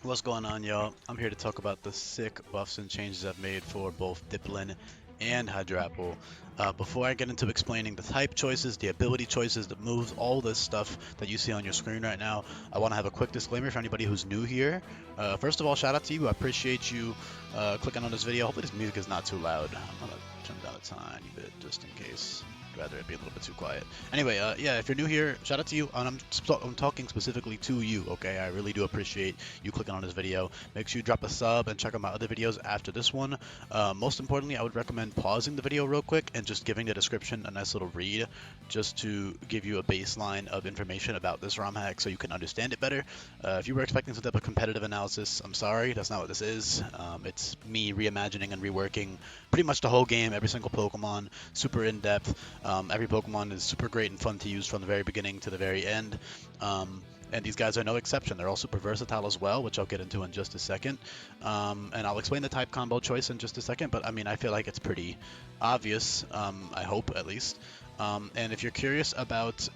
What's going on, y'all? I'm here to talk about the sick buffs and changes I've made for both Dipplin and Hydrapple. Before I get into explaining the type choices, the ability choices, the moves, all this stuff that you see on your screen right now, I want to have a quick disclaimer for anybody who's new here. First of all, shout out to you. I appreciate you clicking on this video. Hopefully this music is not too loud. I'm going to turn it down a tiny bit just in case. I'd rather it be a little bit too quiet. Anyway, yeah, if you're new here, shout out to you. And I'm talking specifically to you, okay? I really do appreciate you clicking on this video. Make sure you drop a sub and check out my other videos after this one. Most importantly, I would recommend pausing the video real quick and just giving the description a nice little read just to give you a baseline of information about this ROM hack so you can understand it better. If you were expecting some type of competitive analysis, I'm sorry, that's not what this is. It's me reimagining and reworking pretty much the whole game, every single Pokemon, super in-depth. Every Pokemon is super great and fun to use from the very beginning to the very end. And these guys are no exception. They're all super versatile as well, which I'll get into in just a second. And I'll explain the type combo choice in just a second, but I mean, I feel like it's pretty obvious, I hope at least. And if you're curious about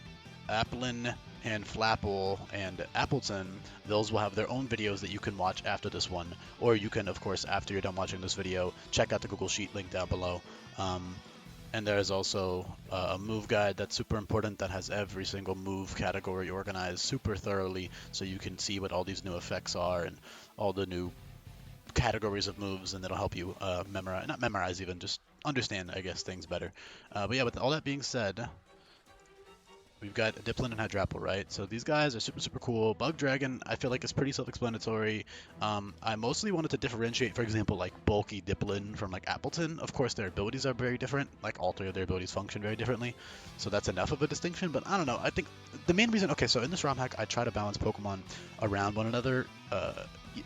Applin and Flapple and Appleton, those will have their own videos that you can watch after this one. Or you can, of course, after you're done watching this video, check out the Google Sheet link down below. And there's also a move guide that's super important that has every single move category organized super thoroughly so you can see what all these new effects are and all the new categories of moves, and it'll help you memorize, not memorize even, just understand, I guess, things better. But yeah, with all that being said, we've got Dipplin and Hydrapple, right? So these guys are super, super cool. Bug Dragon, I feel like it's pretty self-explanatory. I mostly wanted to differentiate, for example, like bulky Dipplin from like Appleton. Of course, their abilities are very different. Like all three of their abilities function very differently. So that's enough of a distinction. But I don't know. I think the main reason, okay, so in this ROM hack, I try to balance Pokemon around one another.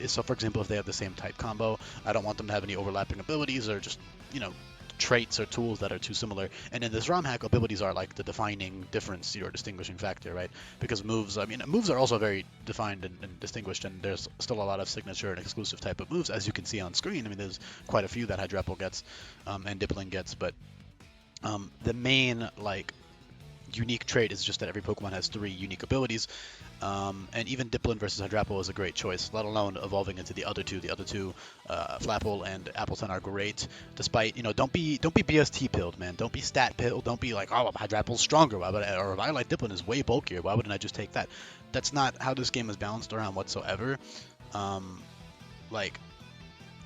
So for example, if they have the same type combo, I don't want them to have any overlapping abilities or just, you know, traits or tools that are too similar. And in this ROM hack, abilities are like the defining difference or distinguishing factor, right? Because moves, I mean, moves are also very defined and distinguished, and there's still a lot of signature and exclusive type of moves, as you can see on screen. I mean, there's quite a few that Hydrapple gets and Dipplin gets, but the main, like, unique trait is just that every Pokemon has 3 unique abilities, and even Dipplin versus Hydrapple is a great choice, let alone evolving into the other two. The other two, Flapple and Appleton, are great. Despite, you know, don't be BST pilled, man. Don't be stat pilled. Don't be like, oh, Hydrapple's stronger. Why would I, or if I like Dipplin is way bulkier. Why wouldn't I just take that? That's not how this game is balanced around whatsoever. Like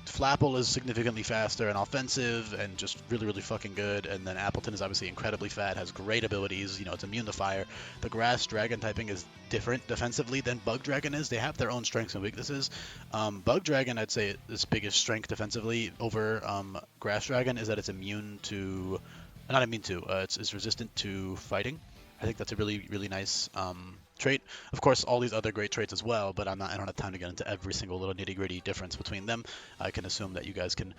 Flapple is significantly faster and offensive and just really, really fucking good. And then Appleton is obviously incredibly fat, has great abilities. You know, it's immune to fire. The Grass Dragon typing is different defensively than Bug Dragon is. They have their own strengths and weaknesses. Bug Dragon, I'd say its biggest strength defensively over Grass Dragon is that it's immune to, not immune to, it's resistant to fighting. I think that's a really, really nice trait. Of course, all these other great traits as well, but I don't have time to get into every single little nitty-gritty difference between them. I can assume that you guys can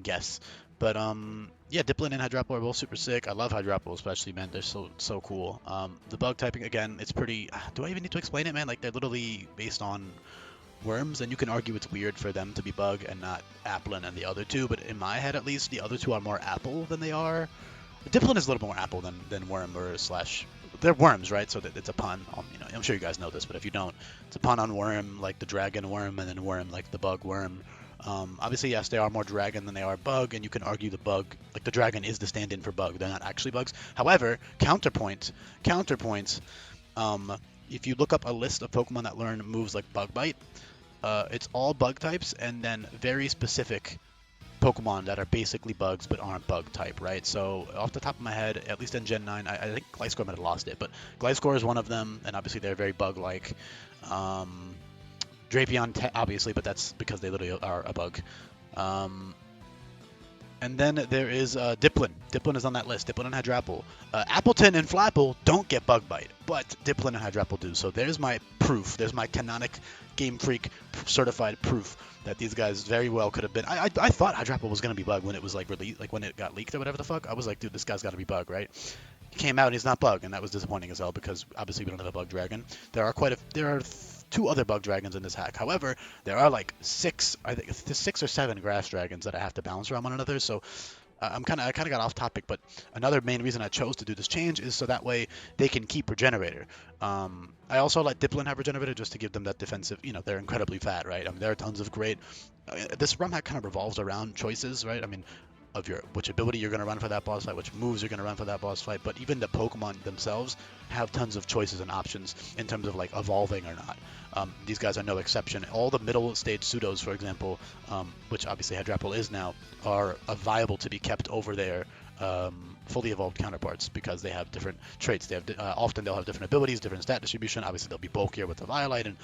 guess. But yeah, Dipplin and Hydrapple are both super sick. I love Hydrapple especially, man. They're so cool. The bug typing, again, it's pretty. Do I even need to explain it, man? Like, they're literally based on worms, and you can argue it's weird for them to be bug and not Applin and the other two, but in my head at least, the other two are more apple than they are. Dipplin is a little more apple than worm or slash. They're worms, right? So that it's a pun. You know, I'm sure you guys know this, but if you don't, it's a pun on worm, like the dragon worm, and then worm, like the bug worm. Obviously, yes, they are more dragon than they are bug, and you can argue the bug, like the dragon, is the stand-in for bug. They're not actually bugs. However, counterpoint. If you look up a list of Pokemon that learn moves like Bug Bite, it's all bug types, and then very specific Pokemon that are basically bugs but aren't bug type, right? So off the top of my head, at least in Gen 9, I think Gliscor might have lost it, but Gliscor is one of them, and obviously they're very bug-like. Drapion, obviously, but that's because they literally are a bug. Um, and then there is Dipplin. Dipplin is on that list. Dipplin and Hydrapple. Appleton and Flapple don't get Bug Bite, but Dipplin and Hydrapple do. So there's my proof. There's my canonic Game Freak certified proof that these guys very well could have been. I thought Hydrapple was gonna be Bug when it was like released, like when it got leaked or whatever the fuck. I was like, dude, this guy's got to be Bug, right? He came out and he's not Bug, and that was disappointing as hell because obviously we don't have a Bug Dragon. There are 2 other Bug Dragons in this hack. However, there are like 6, I think there's 6 or 7 Grass Dragons that I have to balance around one another. So I kind of got off topic, but another main reason I chose to do this change is so that way they can keep Regenerator. I also let Dipplin have Regenerator just to give them that defensive. You know, they're incredibly fat, right? I mean, there are tons of great. This ROM hack kind of revolves around choices, right? I mean, of your which ability you're going to run for that boss fight, which moves you're going to run for that boss fight, but even the Pokemon themselves have tons of choices and options in terms of like evolving or not. These guys are no exception. All the middle stage pseudos, for example, which obviously Hydrapple is now, are viable to be kept over their fully evolved counterparts because they have different traits. They have often they'll have different abilities, different stat distribution. Obviously, they'll be bulkier with the Violite and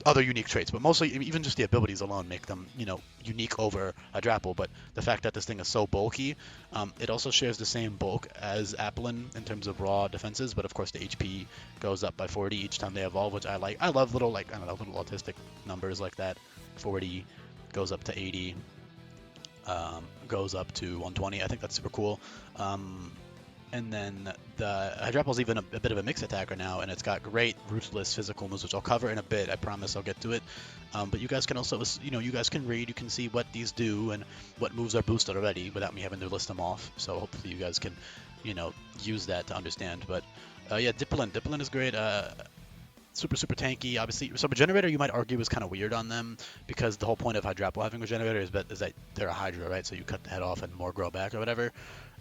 other unique traits, but mostly even just the abilities alone make them, you know, unique over Hydrapple. But the fact that this thing is so bulky, it also shares the same bulk as Applin in terms of raw defenses, but of course the HP goes up by 40 each time they evolve, which I like. I love little, like, I don't know, little autistic numbers like that. 40 goes up to 80, goes up to 120. I think that's super cool. And then the Hydrapple's even a bit of a mix attacker now, and it's got great ruthless physical moves, which I'll cover in a bit. I promise I'll get to it. But you guys can also, you know, you guys can read, you can see what these do and what moves are boosted already without me having to list them off. So hopefully you guys can, you know, use that to understand. But yeah, Dipplin is great. Super tanky, obviously. So Regenerator, you might argue, is kind of weird on them because the whole point of Hydrapple having Regenerator is that they're a Hydra, right? So you cut the head off and more grow back or whatever.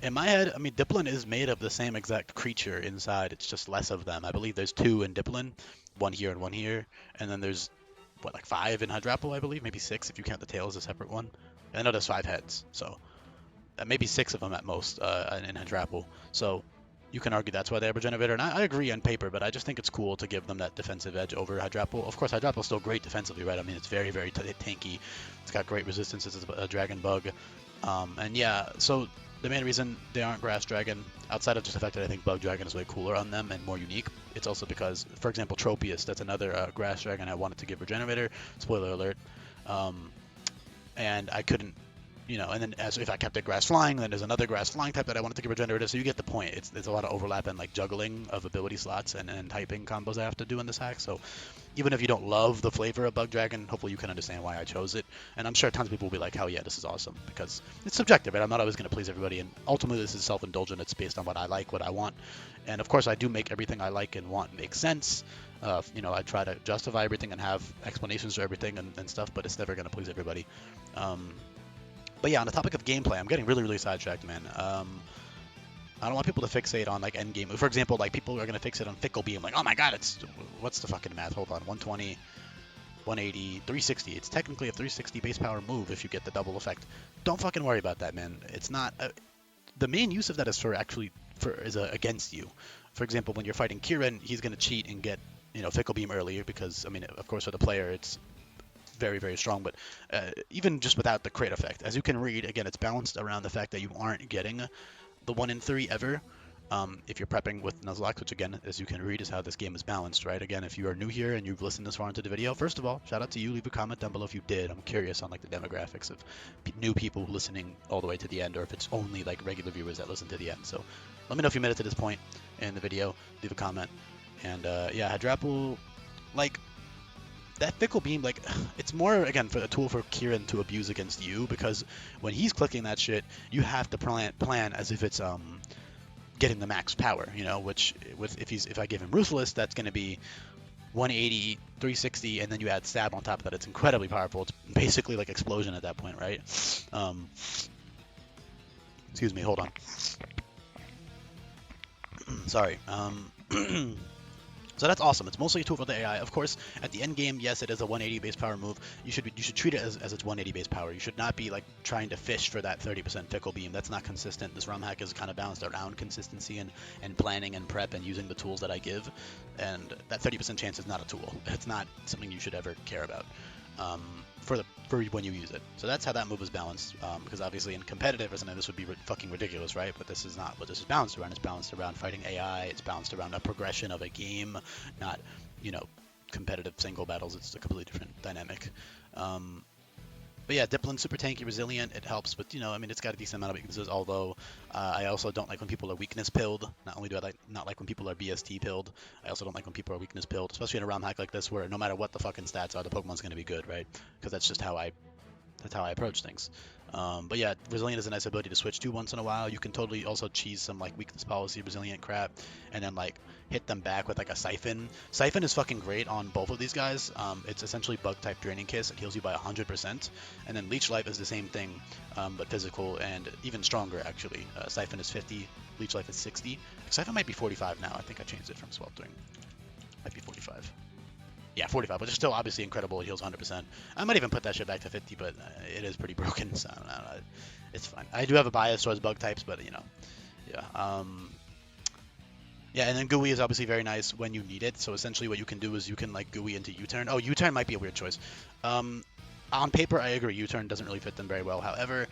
In my head, I mean, Dipplin is made of the same exact creature inside. It's just less of them. I believe there's 2 in Dipplin, 1 here and 1 here, and then there's what, like 5 in Hydrapple, I believe, maybe 6 if you count the tail as a separate one. I know there's 5 heads, so maybe 6 of them at most in Hydrapple. So you can argue that's why they have Regenerator, and I agree on paper, but I just think it's cool to give them that defensive edge over Hydrapple. Of course, Hydrapple's still great defensively, right? I mean, it's very tanky. It's got great resistance as a Dragon Bug. And yeah, so the main reason they aren't Grass Dragon, outside of just the fact that I think Bug Dragon is way cooler on them and more unique, it's also because, for example, Tropius, that's another Grass Dragon I wanted to give Regenerator. Spoiler alert. And I couldn't, you know, and then as if I kept it Grass Flying, then there's another Grass Flying type that I wanted to give Regenerator, so you get the point. It's a lot of overlap and like juggling of ability slots and typing combos I have to do in this hack, so even if you don't love the flavor of Bug Dragon, hopefully you can understand why I chose it. And I'm sure tons of people will be like, hell yeah, this is awesome, because it's subjective, right? I'm not always going to please everybody, and ultimately this is self-indulgent. It's based on what I like, what I want, and of course I do make everything I like and want make sense. You know, I try to justify everything and have explanations for everything and stuff, but it's never going to please everybody. But yeah, on the topic of gameplay, I'm getting really sidetracked, man. I don't want people to fixate on like endgame. For example, like people are gonna fixate on Fickle Beam, like, oh my god, it's what's the fucking math? Hold on, 120, 180, 360. It's technically a 360 base power move if you get the double effect. Don't fucking worry about that, man. It's not. The main use of that is against you. For example, when you're fighting Kieran, he's gonna cheat and get, you know, Fickle Beam earlier because, I mean, of course for the player it's very strong, but even just without the crit effect, as you can read, again, it's balanced around the fact that you aren't getting the 1 in 3 ever if you're prepping with nuzlockes, which again, as you can read, is how this game is balanced, right? Again, if you are new here and you've listened this far into the video, first of all, shout out to you. Leave a comment down below if you did. I'm curious on like the demographics of new people listening all the way to the end, or if it's only like regular viewers that listen to the end. So let me know if you made it to this point in the video. Leave a comment. And yeah, Hydrapple, like, that Fickle Beam, like, it's more, again, for a tool for Kieran to abuse against you, because when he's clicking that shit, you have to plan as if it's getting the max power, you know, which if I give him Ruthless, that's going to be 180, 360, and then you add Stab on top of that. It's incredibly powerful. It's basically like Explosion at that point, right? Excuse me, hold on. Sorry. So that's awesome. It's mostly a tool for the AI. Of course, at the end game, yes, it is a 180 base power move. You should treat it as its 180 base power. You should not be like trying to fish for that 30% Fickle Beam. That's not consistent. This ROM hack is kind of balanced around consistency and planning and prep and using the tools that I give. And that 30% chance is not a tool. It's not something you should ever care about for when you use it. So that's how that move is balanced. Because obviously in competitive or something, this would be fucking ridiculous, right? But this is not what this is balanced around. It's balanced around fighting AI. It's balanced around a progression of a game, not, you know, competitive single battles. It's a completely different dynamic. But yeah, Dipplin, super tanky, resilient. It helps, but, you know, I mean, it's got a decent amount of weaknesses, although I also don't like when people are weakness pilled. Not only do I not like when people are BST pilled, I also don't like when people are weakness pilled, especially in a ROM hack like this where no matter what the fucking stats are, the Pokemon's going to be good, right? Because that's just how I approach things. But yeah, Resilient is a nice ability to switch to once in a while. You can totally also cheese some like weakness policy Resilient crap, and then like hit them back with like a Siphon. Siphon is fucking great on both of these guys. It's essentially bug type Draining Kiss. It heals you by 100%, and then Leech Life is the same thing, but physical and even stronger actually. Siphon is 50, Leech Life is 60. Siphon might be 45 now. I think I changed it from Sweltering. Might be 45. Yeah, 45, which is still obviously incredible. It heals 100%. I might even put that shit back to 50, but it is pretty broken, so I don't know. It's fine. I do have a bias towards bug types, but you know, yeah. Yeah, and then GUI is obviously very nice when you need it. So essentially, what you can do is you can like GUI into U-turn. Oh, U-turn might be a weird choice. On paper, I agree. U-turn doesn't really fit them very well. However,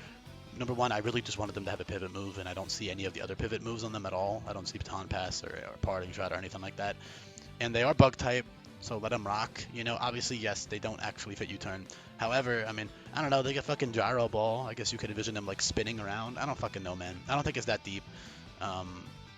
number one, I really just wanted them to have a pivot move, and I don't see any of the other pivot moves on them at all. I don't see Baton Pass or Parting Shot or anything like that. And they are bug type, so let them rock. You know, obviously, yes, they don't actually fit U-turn. However, I mean, I don't know, they get fucking Gyro Ball. I guess you could envision them, like, spinning around. I don't fucking know, man. I don't think it's that deep.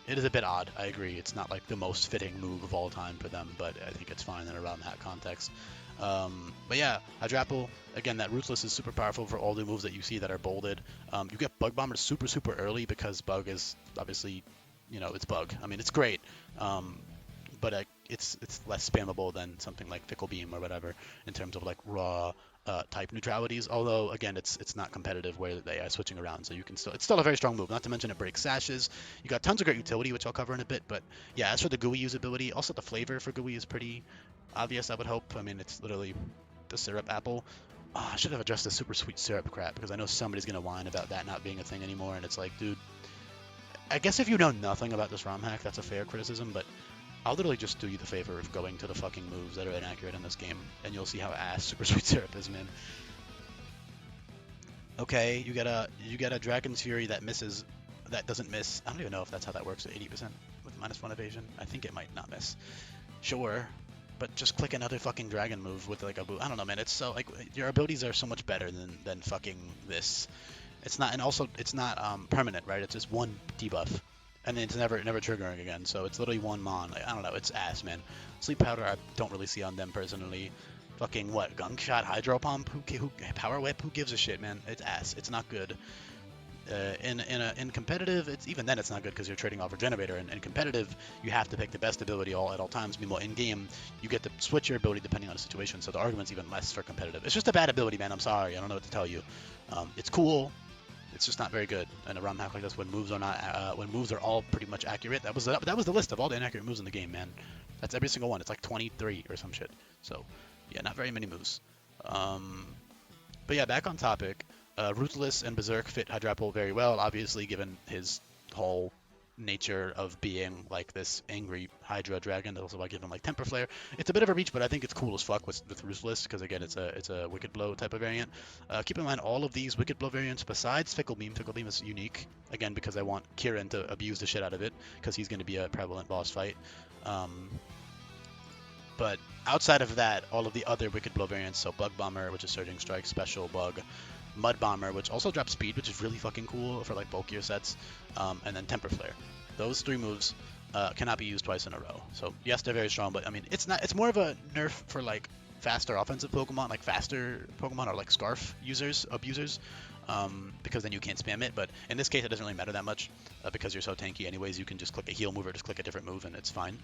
It is a bit odd, I agree. It's not, like, the most fitting move of all time for them, but I think it's fine in around that context. But yeah, Hydrapple, again, that Ruthless is super powerful for all the moves that you see that are bolded. You get Bug Bomber super, super early because Bug is, obviously, you know, it's Bug. I mean, it's great. But it's less spammable than something like Fickle Beam or whatever in terms of like raw type neutralities. Although again, it's not competitive where they are switching around, so you can it's still a very strong move. Not to mention it breaks sashes. You got tons of great utility, which I'll cover in a bit. But yeah, as for the GUI usability, also the flavor for GUI is pretty obvious. I would hope. I mean, it's literally the syrup apple. Oh, I should have addressed the super sweet syrup crap because I know somebody's gonna whine about that not being a thing anymore, and it's like, dude. I guess if you know nothing about this ROM hack, that's a fair criticism, but I'll literally just do you the favor of going to the fucking moves that are inaccurate in this game, and you'll see how ass Super Sweet Syrup is, man. Okay, you get a Dragon's Fury that misses, that doesn't miss. I don't even know if that's how that works at 80% with -1 evasion. I think it might not miss. Sure, but just click another fucking dragon move with like a boot. I don't know, man. It's so like your abilities are so much better than fucking this. It's not, and also it's not permanent, right? It's just one debuff. And then it's never triggering again, so it's literally one mon. Like, I don't know, it's ass, man. Sleep Powder I don't really see on them personally. Fucking what? Gunk Shot, Hydro Pump, who Power Whip? Who gives a shit, man? It's ass. It's not good. In competitive, it's even then it's not good because you're trading off Regenerator. And in competitive, you have to pick the best ability at all times. Meanwhile, in game, you get to switch your ability depending on the situation. So the argument's even less for competitive. It's just a bad ability, man. I'm sorry. I don't know what to tell you. It's cool. It's just not very good in a ROM hack like this when moves are not when moves are all pretty much accurate. That was the list of all the inaccurate moves in the game, man. That's every single one. It's like 23 or some shit. So yeah, not very many moves. But yeah, back on topic. Ruthless and Berserk fit Hydrapple very well, obviously given his whole nature of being like this angry Hydra dragon. Also, I give him like Temper Flare. It's a bit of a reach, but I think it's cool as fuck with Ruthless because again, it's a Wicked Blow type of variant. Keep in mind all of these Wicked Blow variants besides Fickle Beam. Fickle Beam is unique again because I want Kieran to abuse the shit out of it because he's going to be a prevalent boss fight. But outside of that, all of the other Wicked Blow variants, so Bug Bomber, which is Surging Strike, Special Bug, Mud Bomber, which also drops speed, which is really fucking cool for like bulkier sets, and then Temper Flare. Those three moves cannot be used twice in a row. So yes, they're very strong, but I mean, it's not. It's more of a nerf for like faster offensive Pokemon, like faster Pokemon or like Scarf abusers, because then you can't spam it. But in this case, it doesn't really matter that much because you're so tanky anyways. You can just click a heal move or just click a different move and it's fine.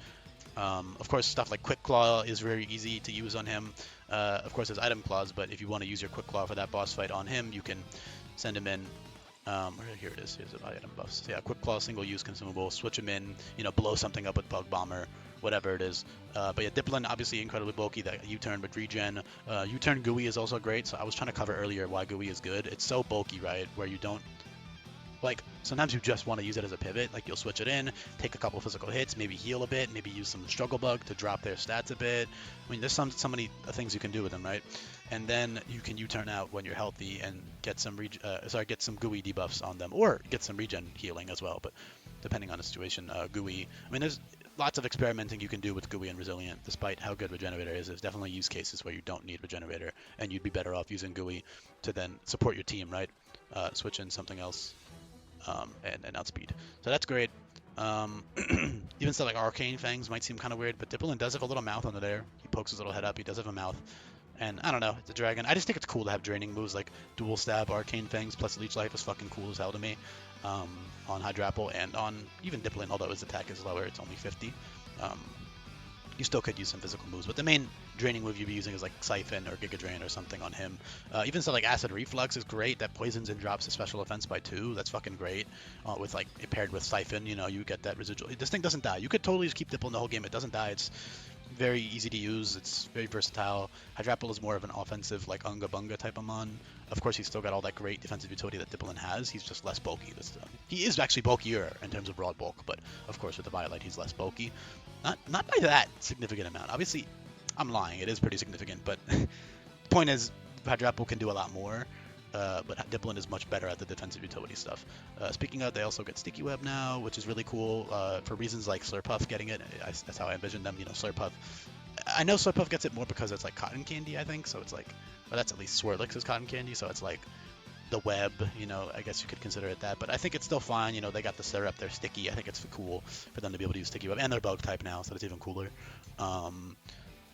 Of course, stuff like Quick Claw is very easy to use on him. Of course, there's Item Claws, but if you want to use your Quick Claw for that boss fight on him, you can send him in. Here it is. Here's the item buffs. So yeah, Quick Claw, single use consumable. Switch him in. You know, blow something up with Bug Bomber, whatever it is. But yeah, Dipplin obviously incredibly bulky. That U-turn with regen. U-turn GUI is also great. So I was trying to cover earlier why GUI is good. It's so bulky, right? Where you don't. Like, sometimes you just want to use it as a pivot. Like, you'll switch it in, take a couple physical hits, maybe heal a bit, maybe use some Struggle Bug to drop their stats a bit. I mean, there's so many things you can do with them, right? And then you can U-turn out when you're healthy and get some get some GUI debuffs on them, or get some regen healing as well. But depending on the situation, GUI. I mean, there's lots of experimenting you can do with GUI and Resilient, despite how good Regenerator is. There's definitely use cases where you don't need Regenerator, and you'd be better off using GUI to then support your team, right? Switch in something else. And outspeed. So that's great. Even stuff like Arcane Fangs might seem kind of weird, but Dipplin does have a little mouth under there. He pokes his little head up. He does have a mouth. And I don't know, the dragon. I just think it's cool to have draining moves like dual stab, arcane fangs, plus leech life is fucking cool as hell to me. Um, on Hydrapple and on even Dipplin, although his attack is lower, it's only 50. Um, you still could use some physical moves, but the main draining move you'd be using is like Siphon or Giga Drain or something on him. Even so, like Acid Reflux is great. That poisons and drops the special offense by 2. That's fucking great. With like it paired with Siphon, you know, you get that residual. This thing doesn't die. You could totally just keep Dipplin the whole game. It doesn't die. It's very easy to use. It's very versatile. Hydrapple is more of an offensive, like Unga Bunga type of mon. Of course, he's still got all that great defensive utility that Dipplin has. He's just less bulky. He is actually bulkier in terms of broad bulk, but of course with the Violet, he's less bulky. Not by that significant amount. Obviously, I'm lying. It is pretty significant, but the point is, Hydrapple can do a lot more. But Dipplin is much better at the defensive utility stuff. Speaking of, they also get Sticky Web now, which is really cool for reasons like Slurpuff getting it. That's how I envision them. You know, Slurpuff. I know Slurpuff gets it more because it's like cotton candy, I think. So it's like, well, that's at least Swirlix is cotton candy. So it's like the web, you know, I guess you could consider it that. But I think it's still fine. You know, they got the syrup, they're sticky. I think it's cool for them to be able to use Sticky Web, and they're bug type now, so it's even cooler.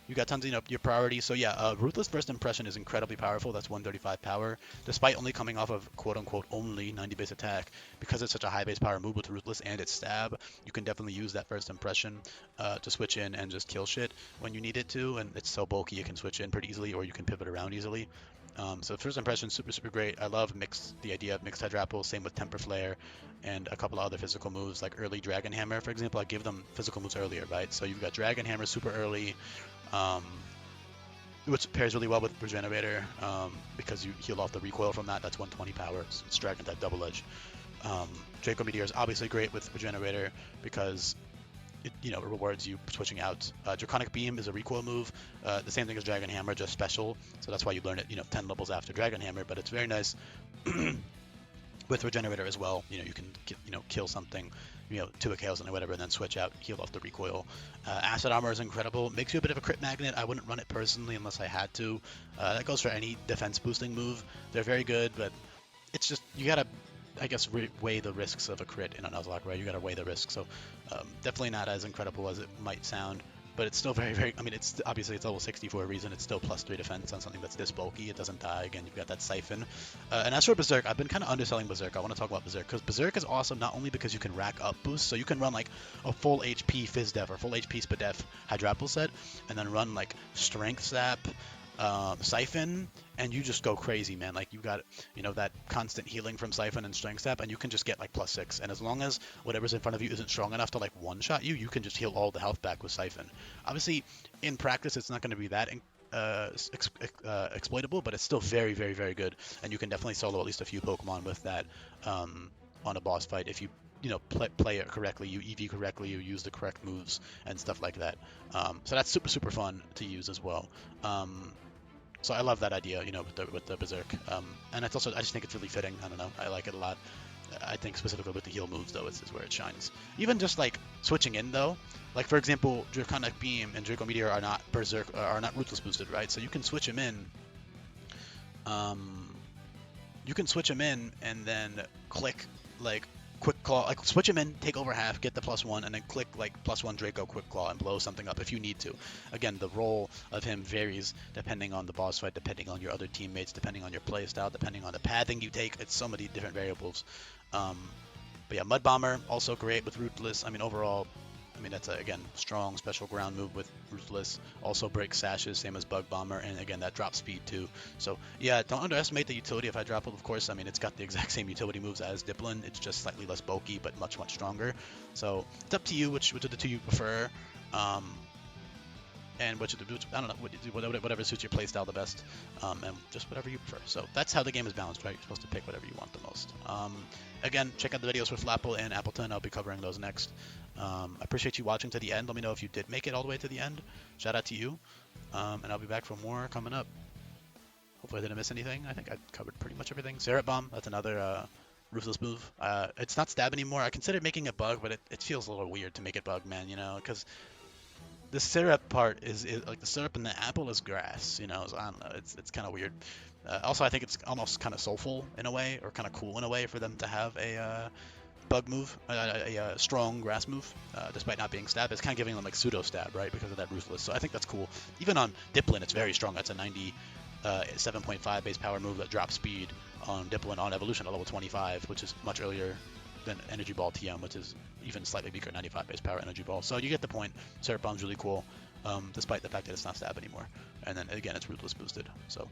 You got tons of, you know, your priorities. So yeah, Ruthless First Impression is incredibly powerful. That's 135 power, despite only coming off of quote-unquote only 90 base attack. Because it's such a high base power move with Ruthless and its stab, you can definitely use that First Impression to switch in and just kill shit when you need it to. And it's so bulky, you can switch in pretty easily, or you can pivot around easily. So First Impression, super great. I love the idea of mixed Hydrapple, same with Temper Flare, and a couple of other physical moves, like early Dragon Hammer, for example. I give them physical moves earlier, right? So you've got Dragon Hammer super early, which pairs really well with Regenerator, because you heal off the recoil from that. That's 120 power. It's Dragon type double edge. Draco Meteor is obviously great with Regenerator because it, you know, rewards you switching out. Draconic Beam is a recoil move, the same thing as Dragon Hammer, just special. So that's why you learn it, you know, 10 levels after Dragon Hammer. But it's very nice with Regenerator as well. You know, you can kill something, you know, 2 Chaos and whatever, and then switch out, heal off the recoil. Acid Armor is incredible. Makes you a bit of a crit magnet. I wouldn't run it personally unless I had to. That goes for any defense boosting move. They're very good, but it's just, you gotta, I guess, weigh the risks of a crit in a Nuzlocke, right? You gotta weigh the risks. So definitely not as incredible as it might sound, but it's still very, I mean, it's obviously it's level 60 for a reason. It's still +3 defense on something that's this bulky. It doesn't die. Again, you've got that Siphon. And as for Berserk, I've been kind of underselling Berserk. I want to talk about Berserk because Berserk is awesome not only because you can rack up boosts, so you can run like a full HP Fizdef or full HP Spadef Hydrapple set, and then run like Strength Sap, Siphon, and you just go crazy, man. Like, you got, you know, that constant healing from Siphon and Strength Sap, and you can just get like +6. And as long as whatever's in front of you isn't strong enough to like one-shot you, you can just heal all the health back with Siphon. Obviously, in practice, it's not going to be that exploitable, but it's still very good, and you can definitely solo at least a few Pokemon with that on a boss fight if you play it correctly, you EV correctly, you use the correct moves and stuff like that. So that's super fun to use as well. So I love that idea, you know, with the Berserk. And it's also, I just think it's really fitting. I don't know, I like it a lot. I think specifically with the heal moves, though, is where it shines. Even just like switching in, though, like for example, Draconic Beam and Draco Meteor are not Berserk, are not Ruthless boosted, right? So you can switch them in. You can switch them in and then click like Quick Claw, like switch him in, take over half, get the +1, and then click like +1 Draco Quick Claw and blow something up if you need to. Again, the role of him varies depending on the boss fight, depending on your other teammates, depending on your playstyle, depending on the pathing you take. It's so many different variables. But yeah, Mud Bomber, also great with Ruthless. I mean, overall, I mean, that's a, again, strong special ground move with Ruthless. Also breaks sashes, same as Bug Bomber, and again, that drops speed too. So yeah, don't underestimate the utility of Hydrapple, of course. I mean, it's got the exact same utility moves as Dipplin. It's just slightly less bulky, but much stronger. So it's up to you which of the two you prefer. And which I don't know, whatever suits your playstyle the best, and just whatever you prefer. So that's how the game is balanced, right? You're supposed to pick whatever you want the most. Again, check out the videos for Flapple and Appleton. I'll be covering those next. I appreciate you watching to the end. Let me know if you did make it all the way to the end. Shout out to you. And I'll be back for more coming up. Hopefully I didn't miss anything. I think I covered pretty much everything. Syrup Bomb, that's another Ruthless move. It's not stab anymore. I considered making it bug, but it feels a little weird to make it bug, man, you know, because the syrup part is like the syrup and the apple is grass, you know, so I don't know, it's kind of weird. Also, I think it's almost kind of soulful in a way, or kind of cool in a way for them to have a bug move, a strong grass move, despite not being stab. It's kind of giving them like pseudo stab, right, because of that ruthless. So I think that's cool. Even on Dipplin, it's very strong. That's a 97.5 base power move that drops speed on Dipplin on evolution at level 25, which is much earlier than Energy Ball TM, which is even slightly weaker, 95 base power Energy Ball. So you get the point. Syrup Bomb's really cool, despite the fact that it's not stab anymore. And then again, it's ruthless boosted. So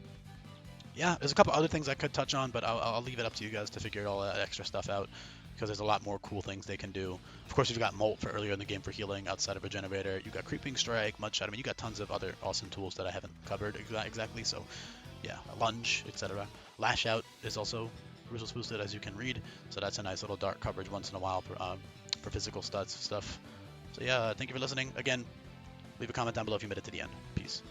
yeah, there's a couple other things I could touch on, but I'll leave it up to you guys to figure all that extra stuff out, because there's a lot more cool things they can do. Of course, you've got Molt for earlier in the game for healing outside of Regenerator. You've got Creeping Strike, Mudshot. I mean, you got tons of other awesome tools that I haven't covered exactly. So yeah, Lunge, etc. Lash Out is also ruthless boosted, as you can read. So that's a nice little dark coverage once in a while for physical stuff. So yeah, thank you for listening. Again, leave a comment down below if you made it to the end. Peace.